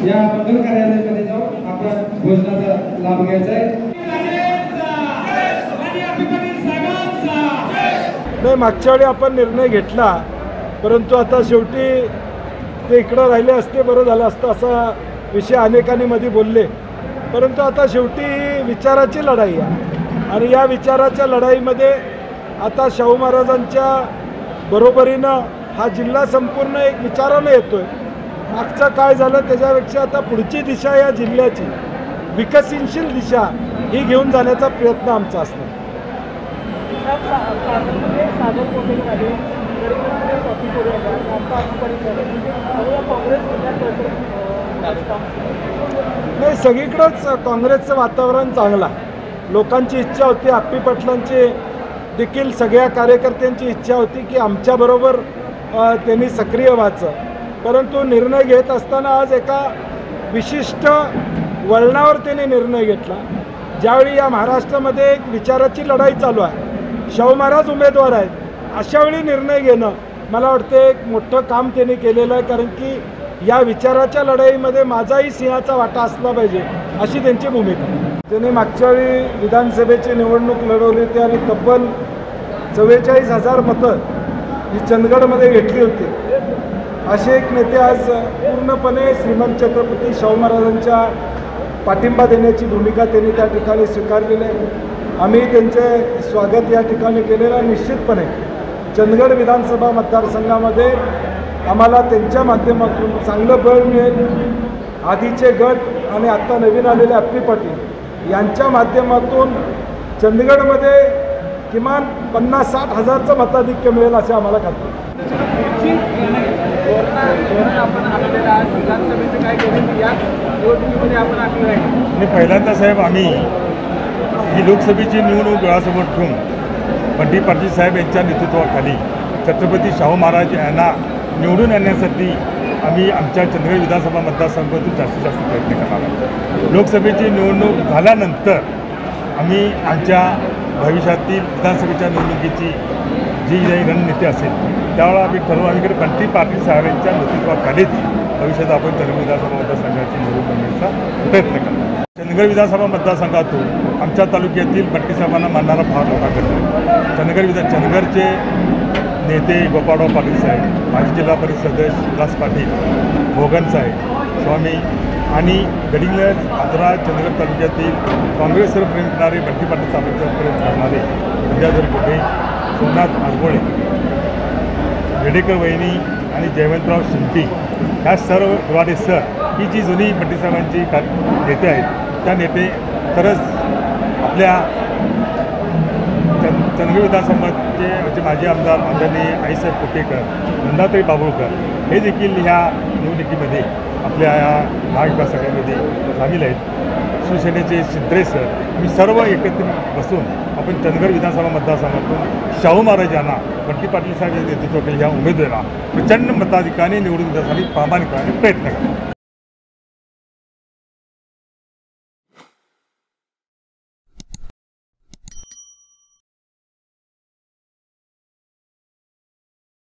या मंगल कार्यालयामध्ये जाऊन आपण भोजनाचा लाभ घ्यायचा आहे। नाही, मागच्या वेळी आपण निर्णय घेतला, परंतु आता शेवटी ते इकडं राहिले असते बरं झालं असतं असा विषय अनेकांनी मध्ये बोलले। परंतु आता शेवटी ही विचाराची लढाई आहे आणि या विचाराच्या लढाईमध्ये आता शाहू महाराजांच्या बरोबरीनं हा जिल्हा संपूर्ण एक विचारानं येतोय। मागचं काय झालं त्याच्यापेक्षा आता पुढची दिशा या जिल्ह्याची विकसनशील दिशा ही घेऊन जाण्याचा प्रयत्न आमचा असणार। नाही, सगळीकडंच काँग्रेसचं वातावरण चांगलं आहे। लोकांची इच्छा होती, आप्पी पाटलांची देखील सगळ्या कार्यकर्त्यांची इच्छा होती की आमच्याबरोबर त्यांनी सक्रिय व्हायचं, परंतु निर्णय घेत असताना आज एका विशिष्ट वळणावर त्यांनी निर्णय घेतला। ज्यावेळी या महाराष्ट्रामध्ये एक विचाराची लढाई चालू आहे, शाहू महाराज उमेदवार आहेत, अशावेळी निर्णय घेणं मला वाटतं एक मोठं काम त्यांनी केलेलं आहे, कारण की या विचाराच्या लढाईमध्ये माझाही सिंहाचा वाटा असला पाहिजे अशी त्यांची भूमिका आहे। त्यांनी मागच्या वेळी विधानसभेची निवडणूक लढवली होती आणि तब्बल 44,000 मतं ही चंदगडमध्ये घेतली होती। असे एक नेते आज पूर्णपणे श्रीमंत छत्रपती शाहू महाराजांच्या पाठिंबा देण्याची भूमिका त्यांनी त्या ठिकाणी स्वीकारलेली आहे। आम्ही त्यांचे स्वागत या ठिकाणी केलेलं आहे। निश्चितपणे चंदगड विधानसभा मतदारसंघामध्ये आम्हाला त्यांच्या माध्यमातून चांगलं बळ मिळेल। आधीचे गट आणि आत्ता नवीन आलेले आप्पी पाटील यांच्या माध्यमातून चंदगडमध्ये किमान 50-60 हजारचं मताधिक्य मिळेल असे आम्हाला खात्री। पहिल्यांदा साहेब आम्ही ही लोकसभेची निवडणूक डोळ्यासमोर ठेवून बंटी पाटील साहेब यांच्या नेतृत्वाखाली छत्रपती शाहू महाराज यांना निवडून आणण्यासाठी आम्ही आमच्या चंदगड विधानसभा मतदारसंघातून जास्तीत जास्त प्रयत्न करणार आहोत। लोकसभेची निवडणूक झाल्यानंतर आम्ही आमच्या भविष्यातील विधानसभेच्या निवडणुकीची जी रणनीती असेल त्यावेळेला आम्ही ठरवू। आम्ही बंटी पाटील साहेबांच्या नेतृत्वाखालीच भविष्यात आपण चंदगड विधानसभा मतदारसंघाची निवडणूक करण्याचा प्रयत्न करतो। चंदगड विधानसभा मतदारसंघातून आमच्या तालुक्यातील बंटी साहेबांना मानणारा फार मोठा गट आहे। चंदगडचे नेते गोपाळराव पाटील साहेब, माजी जिल्हा परिषद सदस्य उल्हास पाटील, भोगन साहेब, स्वामी आणि गडिंग्लज, आजरा, चंदगड तालुक्यातील काँग्रेसवर प्रेम करणारे बंटी पाटील साहेबांच्यावर प्रेम करणारे विद्याधर कुठे, सोमनाथ आजबोळे, वेडेकर वहिनी आणि जयवंतराव शिंपी ह्या सर्व दुराडे सर ही जी जुनी बंटी साहेबांची नेते आहेत त्या नेते खरंच आपल्या चंदगड विधानसभाचे माजी आमदार आदरणीय आईसाहेब कुटेकर, नंदाताई बाबुळकर हे देखील ह्या निवडणुकीमध्ये आपल्या या महाविकास आघाडीमध्ये सामील आहेत। शिवसेनेचे शिंद्रे सर, मी सर्व एकत्रित बसून आपण चंदगड विधानसभा मतदारसंघातून शाहू महाराज यांना बंटी पाटील साहेब नेतृत्वाखाली ह्या उमेदवाराला प्रचंड मताधिकाने निवडून देण्यासाठी प्रामाणिकपणे प्रयत्न करतो।